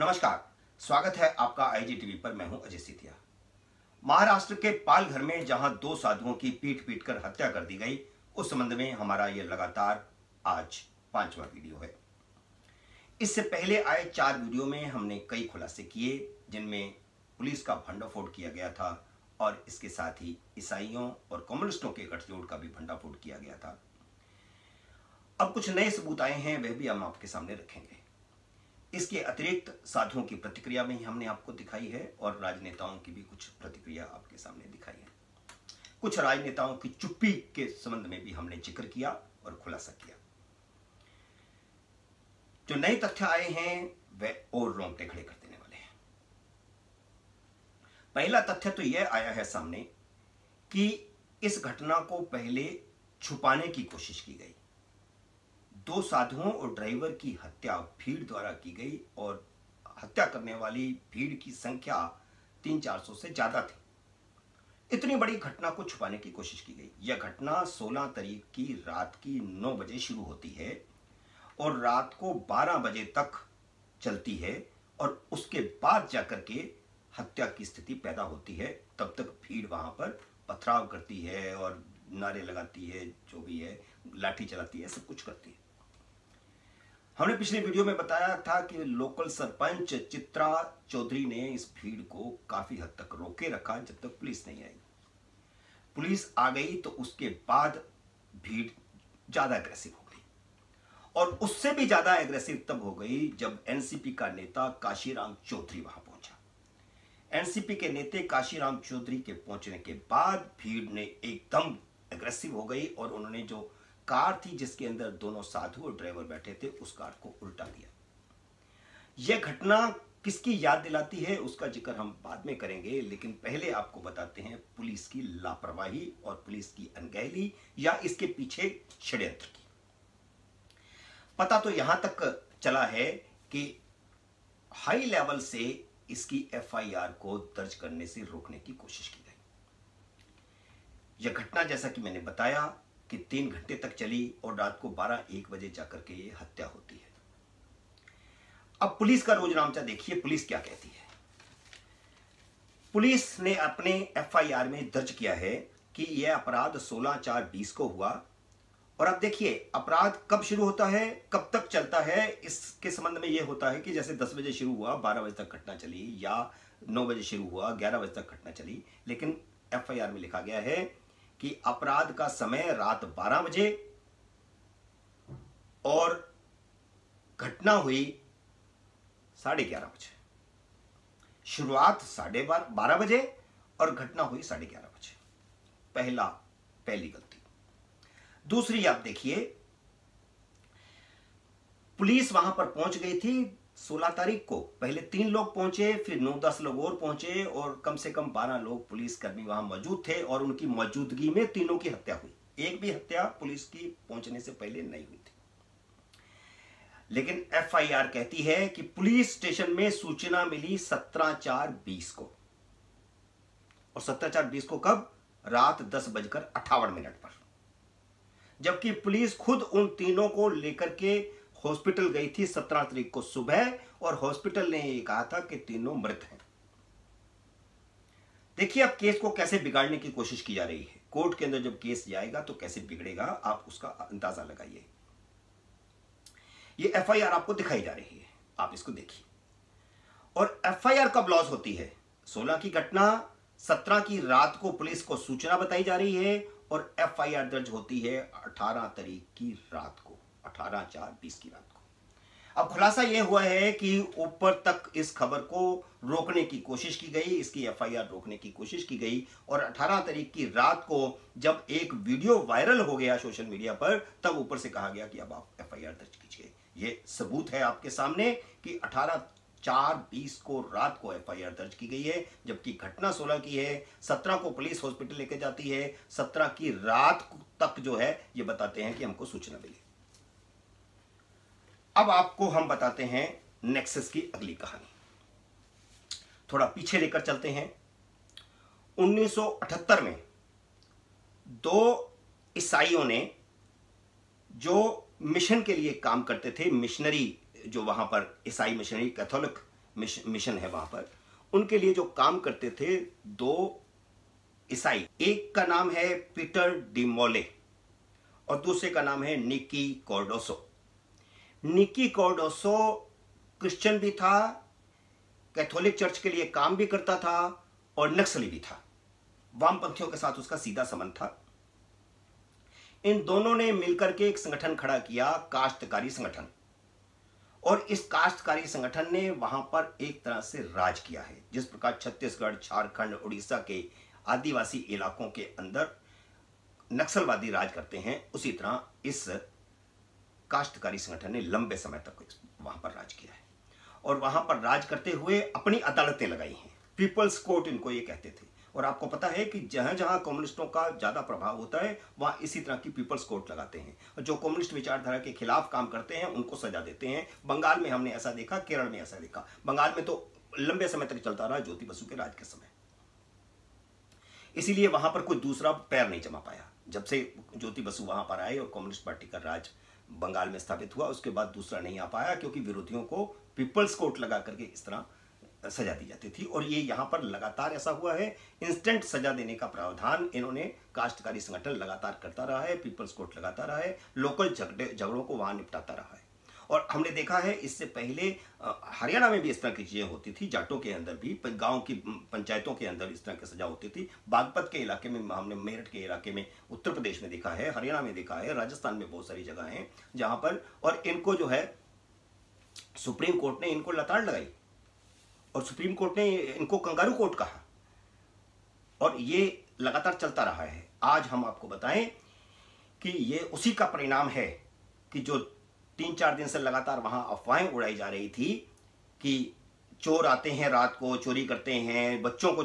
नमस्कार, स्वागत है आपका आईजी टीवी पर। मैं हूं अजय सिथिया। महाराष्ट्र के पालघर में जहां दो साधुओं की पीट पीट कर हत्या कर दी गई, उस संबंध में हमारा यह लगातार आज 5वां वीडियो है। इससे पहले आए 4 वीडियो में हमने कई खुलासे किए, जिनमें पुलिस का भंडाफोड़ किया गया था और इसके साथ ही ईसाइयों और कम्युनिस्टों के गठजोड़ का भी भंडाफोड़ किया गया था। अब कुछ नए सबूत आए हैं, वह भी हम आपके सामने रखेंगे। इसके अतिरिक्त साधुओं की प्रतिक्रिया में ही हमने आपको दिखाई है और राजनेताओं की भी कुछ प्रतिक्रिया आपके सामने दिखाई है। कुछ राजनेताओं की चुप्पी के संबंध में भी हमने जिक्र किया और खुलासा किया। जो नए तथ्य आए हैं वह और रोंगटे खड़े कर देने वाले हैं। पहला तथ्य तो यह आया है सामने कि इस घटना को पहले छुपाने की कोशिश की गई। 2 साधुओं और ड्राइवर की हत्या भीड़ द्वारा की गई और हत्या करने वाली भीड़ की संख्या 300-400 से ज्यादा थी। इतनी बड़ी घटना को छुपाने की कोशिश की गई। यह घटना 16 तारीख की रात की 9 बजे शुरू होती है और रात को 12 बजे तक चलती है और उसके बाद जाकर के हत्या की स्थिति पैदा होती है। तब तक भीड़ वहां पर पथराव करती है और नारे लगाती है, जो भी है, लाठी चलाती है, सब कुछ करती है। हमने पिछले वीडियो में बताया था कि लोकल सरपंच चित्रा चौधरी ने इस भीड़ को काफी हद तक रोके रखा जब तक पुलिस नहीं आई। पुलिस आ गई तो उसके बाद भीड़ ज्यादा एग्रेसिव हो गई और उससे भी ज्यादा एग्रेसिव तब हो गई जब एनसीपी का नेता काशीराम चौधरी वहां पहुंचा। एनसीपी के नेता काशीराम चौधरी के पहुंचने के बाद भीड़ ने एकदम एग्रेसिव हो गई और उन्होंने जो कार थी जिसके अंदर दोनों साधु और ड्राइवर बैठे थे, उस कार को उल्टा दिया। यह घटना किसकी याद दिलाती है उसका जिक्र हम बाद में करेंगे, लेकिन पहले आपको बताते हैं पुलिस की लापरवाही और पुलिस की अनगहली या इसके पीछे षड्यंत्र की। पता तो यहां तक चला है कि हाई लेवल से इसकी एफआईआर को दर्ज करने से रोकने की कोशिश की गई। यह घटना, जैसा कि मैंने बताया, कि 3 घंटे तक चली और रात को 12-1 बजे जाकर के ये हत्या होती है। अब पुलिस का रोजनामचा देखिए, पुलिस क्या कहती है। पुलिस ने अपने एफआईआर में दर्ज किया है कि यह अपराध 16/4/20 को हुआ। और अब देखिए, अपराध कब शुरू होता है, कब तक चलता है, इसके संबंध में यह होता है कि जैसे 10 बजे शुरू हुआ, 12 बजे तक घटना चली, या 9 बजे शुरू हुआ, 11 बजे तक घटना चली। लेकिन एफआईआर में लिखा गया है कि अपराध का समय रात 12 बजे और घटना हुई 11:30 बजे। शुरुआत 12:30 बजे और घटना हुई 11:30 बजे। पहली गलती। दूसरी, आप देखिए, पुलिस वहां पर पहुंच गई थी 16 तारीख को। पहले 3 लोग पहुंचे, फिर 9-10 लोग और पहुंचे और कम से कम 12 लोग पुलिसकर्मी वहां मौजूद थे और उनकी मौजूदगी में तीनों की हत्या हुई। एक भी हत्या पुलिस की पहुंचने से पहले नहीं हुई थी। लेकिन एफआईआर कहती है कि पुलिस स्टेशन में सूचना मिली 17/4/20 को। और 17/4/20 को कब? रात 10:58 पर। जबकि पुलिस खुद उन तीनों को लेकर के हॉस्पिटल गई थी 17 तारीख को सुबह और हॉस्पिटल ने यह कहा था कि तीनों मृत हैं। देखिए, अब केस को कैसे बिगाड़ने की कोशिश की जा रही है। कोर्ट के अंदर जब केस जाएगा तो कैसे बिगड़ेगा, आप उसका अंदाजा लगाइए। ये एफआईआर आपको दिखाई जा रही है, आप इसको देखिए। और एफआईआर कब लॉन्च होती है? 16 की घटना, 17 की रात को पुलिस को सूचना बताई जा रही है और एफआईआर दर्ज होती है 18 तारीख की रात को, 18/4/20 की रात को। अब खुलासा यह हुआ है कि ऊपर तक इस खबर को रोकने की कोशिश की गई, इसकी एफआईआर रोकने की कोशिश की गई और 18 तारीख की रात को जब एक वीडियो वायरल हो गया सोशल मीडिया पर, तब ऊपर से कहा गया कि अब आप एफआईआर दर्ज कीजिए। यह सबूत है आपके सामने कि 18/4/20 को रात को एफआईआर दर्ज की गई है, जबकि घटना 16 की है। 17 को पुलिस हॉस्पिटल लेके जाती है, 17 की रात तक जो है ये बताते हैं कि हमको सूचना मिली। अब आपको हम बताते हैं नेक्सस की अगली कहानी। थोड़ा पीछे लेकर चलते हैं। 1978 में 2 ईसाइयों ने, जो मिशन के लिए काम करते थे, मिशनरी जो वहां पर ईसाई मिशनरी कैथोलिक मिशन है वहां पर, उनके लिए जो काम करते थे दो ईसाई, एक का नाम है पीटर डिमोले और दूसरे का नाम है निकी कॉर्डोसो। निकी कॉर्डोसो क्रिश्चियन भी था, कैथोलिक चर्च के लिए काम भी करता था और नक्सली भी था। वामपंथियों के साथ उसका सीधा संबंध था। इन दोनों ने मिलकर के एक संगठन खड़ा किया, काश्तकारी संगठन, और इस काश्तकारी संगठन ने वहां पर एक तरह से राज किया है। जिस प्रकार छत्तीसगढ़, झारखंड, उड़ीसा के आदिवासी इलाकों के अंदर नक्सलवादी राज करते हैं, उसी तरह इस काश्तकारी संगठन ने लंबे समय तक वहां पर राज किया है और वहां पर राज करते हुए अपनी अदालतें लगाई हैं। पीपल्स कोर्ट इनको ये कहते थे। और आपको पता है कि जहां जहां कम्युनिस्टों का ज्यादा प्रभाव होता है वहां इसी तरह की पीपल्स कोर्ट लगाते हैं और जो कम्युनिस्ट विचारधारा के खिलाफ काम करते हैं उनको सजा देते हैं। बंगाल में हमने ऐसा देखा, केरल में ऐसा देखा। बंगाल में तो लंबे समय तक चलता रहा ज्योति बसु के राज के समय, इसीलिए वहां पर कोई दूसरा पैर नहीं जमा पाया। जब से ज्योति बसु वहां पर आए और कम्युनिस्ट पार्टी का राज बंगाल में स्थापित हुआ, उसके बाद दूसरा नहीं आ पाया, क्योंकि विरोधियों को पीपल्स कोर्ट लगा करके इस तरह सजा दी जाती थी। और ये यहां पर लगातार ऐसा हुआ है। इंस्टेंट सजा देने का प्रावधान इन्होंने काश्तकारी संगठन लगातार करता रहा है, पीपल्स कोर्ट लगाता रहा है, लोकल झगड़ों को वहां निपटाता रहा है। और हमने देखा है इससे पहले हरियाणा में भी इस तरह की चीजें होती थी, जाटों के अंदर भी, गांव की पंचायतों के अंदर इस तरह की सजा होती थी। बागपत के इलाके में हमने, मेरठ के इलाके में, उत्तर प्रदेश में देखा है, हरियाणा में देखा है, राजस्थान में बहुत सारी जगह हैं जहां पर, और इनको जो है सुप्रीम कोर्ट ने इनको लताड़ लगाई और सुप्रीम कोर्ट ने इनको कंगारू कोर्ट कहा और ये लगातार चलता रहा है। आज हम आपको बताएं कि ये उसी का परिणाम है कि जो 3-4 दिन से लगातार वहां अफवाहें उड़ाई जा रही थी कि चोर आते हैं, रात को चोरी करते हैं, बच्चों को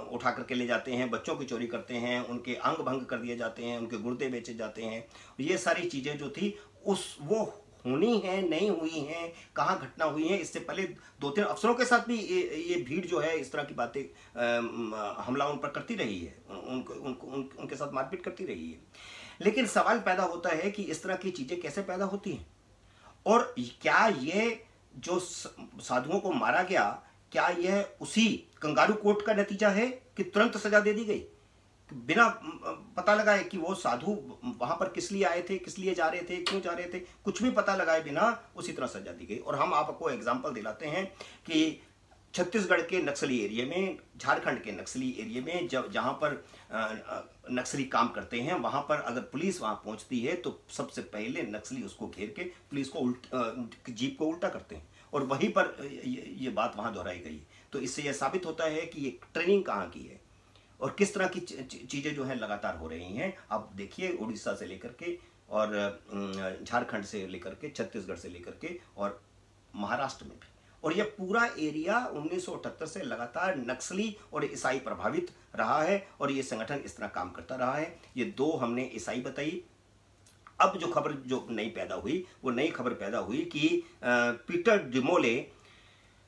उठा करके ले जाते हैं, बच्चों की चोरी करते हैं, उनके अंग भंग कर दिए जाते हैं, उनके गुर्दे बेचे जाते हैं। ये सारी चीजें जो थी वो होनी है, नहीं हुई हैं, कहाँ घटना हुई है, इससे पहले 2-3 अफसरों के साथ भी ये भीड़ जो है इस तरह की बातें हमला उन पर करती रही है, उनके साथ मारपीट करती रही है। लेकिन सवाल पैदा होता है कि इस तरह की चीजें कैसे पैदा होती हैं और क्या ये जो साधुओं को मारा गया, क्या यह उसी कंगारू कोर्ट का नतीजा है कि तुरंत सजा दे दी गई बिना पता लगाए कि वो साधु वहां पर किस लिए आए थे, किस लिए जा रहे थे, क्यों जा रहे थे, कुछ भी पता लगाए बिना उसी तरह सजा दी गई। और हम आपको एग्जांपल दिलाते हैं कि छत्तीसगढ़ के नक्सली एरिया में, झारखंड के नक्सली एरिया में, जहां पर नक्सली काम करते हैं, वहां पर अगर पुलिस वहां पहुंचती है तो सबसे पहले नक्सली उसको घेर के पुलिस को जीप को उल्टा करते हैं और वहीं पर ये बात वहां दोहराई गई। तो इससे यह साबित होता है कि ये ट्रेनिंग कहाँ की है और किस तरह की चीजें जो है लगातार हो रही हैं। आप देखिए उड़ीसा से लेकर के और झारखंड से लेकर के, छत्तीसगढ़ से लेकर के और महाराष्ट्र में भी, और यह पूरा एरिया 1978 से लगातार नक्सली और ईसाई प्रभावित रहा है और ये संगठन इस तरह काम करता रहा है। ये दो हमने ईसाई बताई। अब जो खबर जो नई पैदा हुई, वो नई खबर पैदा हुई कि पीटर डिमोले,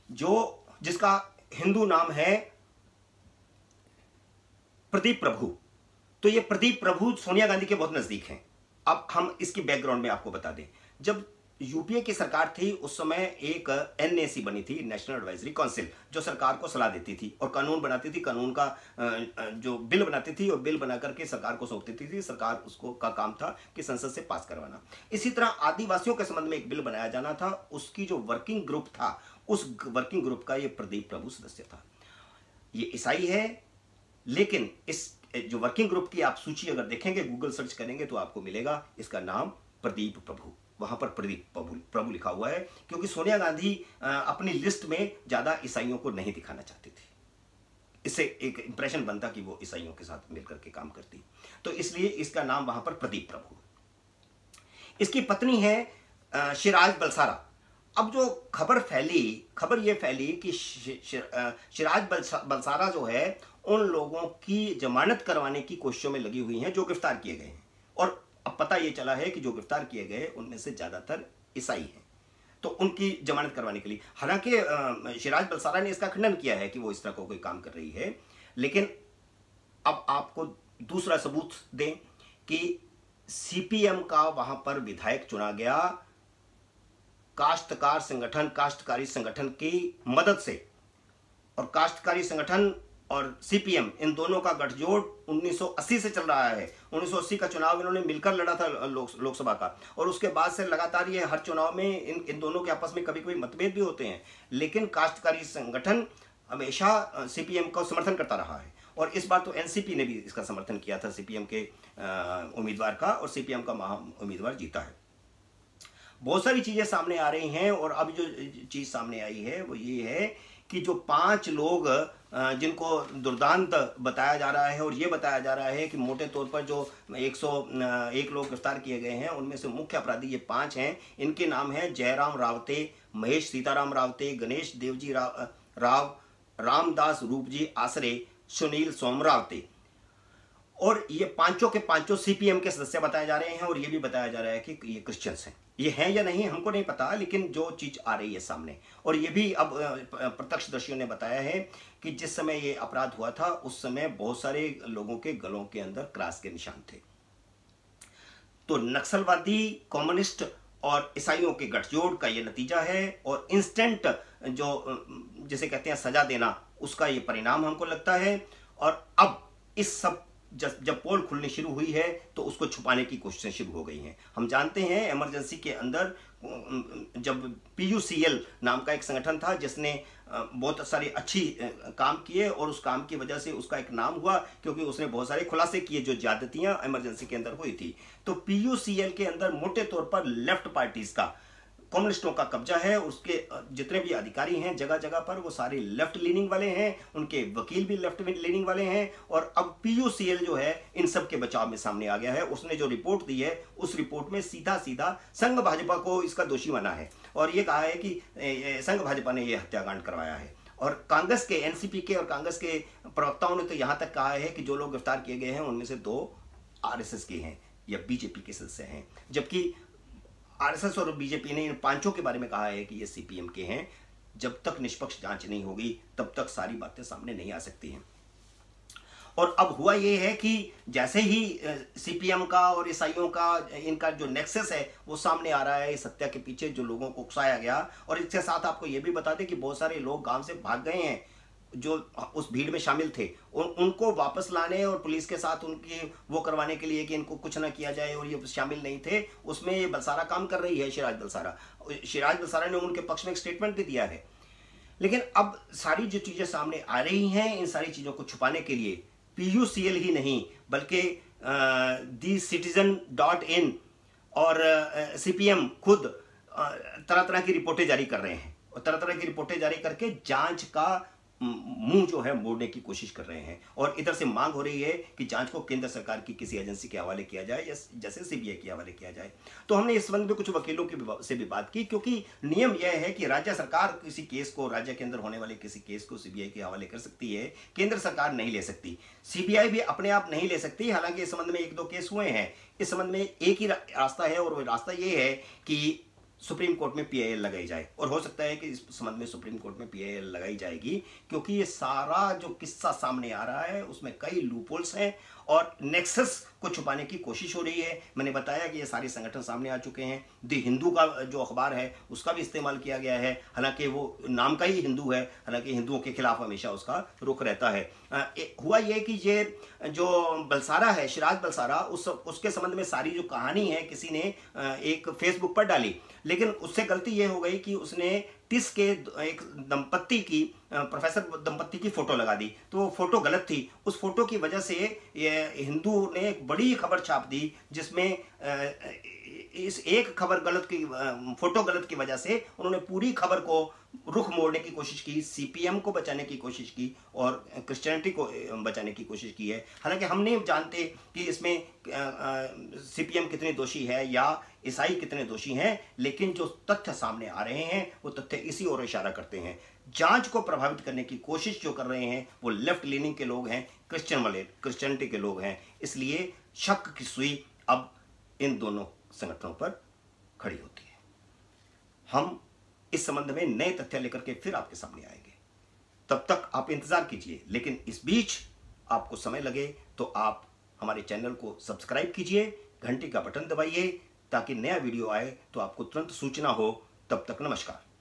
जिसका हिंदू नाम है प्रदीप प्रभु, तो ये प्रदीप प्रभु सोनिया गांधी के बहुत नजदीक हैं। अब हम इसकी बैकग्राउंड में आपको बता दें, जब यूपीए की सरकार थी उस समय एक एनएसी बनी थी, नेशनल एडवाइजरी काउंसिल, जो सरकार को सलाह देती थी और कानून बनाती थी, कानून का जो बिल बनाती थी और बिल बना करके सरकार को सौंप देती थी। सरकार उसको का काम था कि संसद से पास करवाना। इसी तरह आदिवासियों के संबंध में एक बिल बनाया जाना था, उसकी जो वर्किंग ग्रुप था, उस वर्किंग ग्रुप का ये प्रदीप प्रभु सदस्य था। ये ईसाई है, लेकिन इस जो वर्किंग ग्रुप की आप सूची अगर देखेंगे, गूगल सर्च करेंगे तो आपको मिलेगा इसका नाम प्रदीप प्रभु। वहां पर प्रदीप प्रभु लिखा हुआ है क्योंकि सोनिया गांधी अपनी लिस्ट में ज्यादा ईसाइयों को नहीं दिखाना चाहती थी। इससे एक इंप्रेशन बनता कि वो ईसाइयों के साथ मिलकर के काम करती, तो इसलिए इसका नाम वहां पर प्रदीप प्रभु। इसकी पत्नी है शिराज बलसारा। अब जो खबर ये फैली कि शिराज बलसारा जो है उन लोगों की जमानत करवाने की कोशिशों में लगी हुई हैं जो गिरफ्तार किए गए हैं, और अब पता ये चला है कि जो गिरफ्तार किए गए उनमें से ज्यादातर ईसाई हैं, तो उनकी जमानत करवाने के लिए, हालांकि शिराज बलसारा ने इसका खंडन किया है कि वो इस तरह का कोई काम कर रही है, लेकिन अब आपको दूसरा सबूत दें कि सीपीएम का वहां पर विधायक चुना गया काश्तकार संगठन, काश्तकारी संगठन की मदद से, और काश्तकारी संगठन और सीपीएम इन दोनों का गठजोड़ 1980 से चल रहा है। 1980 का चुनाव इन्होंने मिलकर लड़ा था लोकसभा का, और उसके बाद से लगातार ये हर चुनाव में इन दोनों के आपस में कभी कभी मतभेद भी होते हैं, लेकिन काश्तकारी संगठन हमेशा सीपीएम का समर्थन करता रहा है। और इस बार तो एनसीपी ने भी इसका समर्थन किया था, सीपीएम के उम्मीदवार का, और सीपीएम का महा उम्मीदवार जीता है। बहुत सारी चीजें सामने आ रही हैं, और अब जो चीज सामने आई है वो ये है कि जो 5 लोग जिनको दुर्दांत बताया जा रहा है, और ये बताया जा रहा है कि मोटे तौर पर जो 101 लोग गिरफ्तार किए गए हैं, उनमें से मुख्य अपराधी ये 5 हैं। इनके नाम हैं जयराम रावते, महेश सीताराम रावते, गणेश देवजी राव, रामदास रूपजी आसरे, सुनील सोमरावते। और ये पांचों के पांचों सीपीएम के सदस्य बताए जा रहे हैं, और ये भी बताया जा रहा है कि ये क्रिश्चियंस हैं। ये हैं या नहीं हमको नहीं पता, लेकिन जो चीज आ रही है सामने, और ये भी अब प्रत्यक्षदर्शियों ने बताया है कि जिस समय ये अपराध हुआ था उस समय बहुत सारे लोगों के गलों के अंदर क्रॉस के निशान थे। तो नक्सलवादी, कम्युनिस्ट और ईसाइयों के गठजोड़ का ये नतीजा है, और इंस्टेंट जो जिसे कहते हैं सजा देना, उसका ये परिणाम हमको लगता है। और अब इस सब जब पोल खुलनी शुरू हुई है तो उसको छुपाने की कोशिशें शुरू हो गई हैं। हम जानते हैं इमरजेंसी के अंदर जब PUCL नाम का एक संगठन था जिसने बहुत सारी अच्छी काम किए, और उस काम की वजह से उसका एक नाम हुआ क्योंकि उसने बहुत सारे खुलासे किए जो ज्यादतियां इमरजेंसी के अंदर हुई थी। तो PUCL के अंदर मोटे तौर पर लेफ्ट पार्टीज का, कम्युनिस्टों का कब्जा है। उसके जितने भी अधिकारी हैं जगह जगह पर वो सारे लेफ्ट लीनिंग वाले हैं, उनके वकील भी लेफ्ट लीनिंग वाले हैं। और अब PUCL जो है इन सब के बचाव में सामने आ गया है। उसने जो रिपोर्ट दी है उस रिपोर्ट में सीधा सीधा संघ भाजपा को इसका दोषी माना है, और ये कहा है कि संघ भाजपा ने यह हत्याकांड करवाया है। और कांग्रेस के, एनसीपी के और कांग्रेस के प्रवक्ताओं ने तो यहां तक कहा है कि जो लोग गिरफ्तार किए गए हैं उनमें से 2 RSS के हैं या बीजेपी के सदस्य हैं, जबकि आरएसएस और बीजेपी ने इन 5 के बारे में कहा है कि ये सीपीएम के हैं। जब तक निष्पक्ष जांच नहीं होगी तब तक सारी बातें सामने नहीं आ सकती हैं। और अब हुआ ये है कि जैसे ही सीपीएम का और ईसाइयों का इनका जो नेक्सस है वो सामने आ रहा है, इस हत्या के पीछे जो लोगों को उकसाया गया। और इसके साथ आपको ये भी बता दें कि बहुत सारे लोग गांव से भाग गए हैं जो उस भीड़ में शामिल थे, उनको वापस लाने और पुलिस के साथ उनकी वो करवाने के लिए कि इनको कुछ ना किया जाए और ये शामिल नहीं थे, उसमें ये बलसारा काम कर रही है, शिराज बलसारा ने उनके पक्ष में एक स्टेटमेंट भी दिया है। लेकिन अब सारी जो चीजें सामने आ रही हैं, इन सारी चीजों को छुपाने के लिए PUCL ही नहीं बल्कि thecitizen.in और CPM खुद तरह तरह की रिपोर्टें जारी कर रहे हैं, और तरह तरह की रिपोर्टें जारी करके जांच का मुंह जो है मोड़ने की कोशिश कर रहे हैं। और इधर से मांग हो रही है कि जांच को केंद्र सरकार की किसी एजेंसी के हवाले किया जाए या जैसे CBI के हवाले किया जाए। तो हमने इस संबंध में कुछ वकीलों से भी बात की, क्योंकि नियम यह है कि राज्य सरकार किसी केस को, राज्य के अंदर होने वाले किसी केस को CBI के हवाले कर सकती है, केंद्र सरकार नहीं ले सकती। CBI भी अपने आप नहीं ले सकती। हालांकि इस संबंध में 1-2 केस हुए हैं। इस संबंध में एक ही रास्ता है, और वो रास्ता ये है कि सुप्रीम कोर्ट में PIL लगाई जाए। और हो सकता है कि इस संबंध में सुप्रीम कोर्ट में PIL लगाई जाएगी, क्योंकि ये सारा जो किस्सा सामने आ रहा है उसमें कई लूपहोल्स हैं और नेक्सस को छुपाने की कोशिश हो रही है। मैंने बताया कि ये सारे संगठन सामने आ चुके हैं। द हिंदू का जो अखबार है उसका भी इस्तेमाल किया गया है, हालांकि वो नाम का ही हिंदू है, हालांकि हिंदुओं के खिलाफ हमेशा उसका रुख रहता है। हुआ ये कि ये जो बलसारा है, शिराज बलसारा, उसके संबंध में सारी जो कहानी है किसी ने एक फेसबुक पर डाली, लेकिन उससे गलती ये हो गई कि उसने टिस के एक दंपत्ति की, प्रोफेसर दंपत्ति की फोटो लगा दी। तो वो फोटो गलत थी। उस फोटो की वजह से ये हिंदू ने एक बड़ी खबर छाप दी, जिसमें इस एक खबर गलत की, फोटो गलत की वजह से उन्होंने पूरी खबर को रुख मोड़ने की कोशिश की, CPM को बचाने की कोशिश की और क्रिश्चियनिटी को बचाने की कोशिश की है। हालांकि हम नहीं जानते कि इसमें CPM कितने दोषी है या ईसाई कितने दोषी हैं, लेकिन जो तथ्य सामने आ रहे हैं वो तथ्य इसी ओर इशारा करते हैं। जांच को प्रभावित करने की कोशिश जो कर रहे हैं वो लेफ्ट लीनिंग के लोग हैं, क्रिश्चियनिटी के लोग हैं। इसलिए शक की सुई अब इन दोनों संगठनों पर खड़ी होती है। हम इस संबंध में नए तथ्य लेकर के फिर आपके सामने आएंगे। तब तक आप इंतजार कीजिए, लेकिन इस बीच आपको समय लगे तो आप हमारे चैनल को सब्सक्राइब कीजिए, घंटी का बटन दबाइए, ताकि नया वीडियो आए तो आपको तुरंत सूचना हो। तब तक नमस्कार।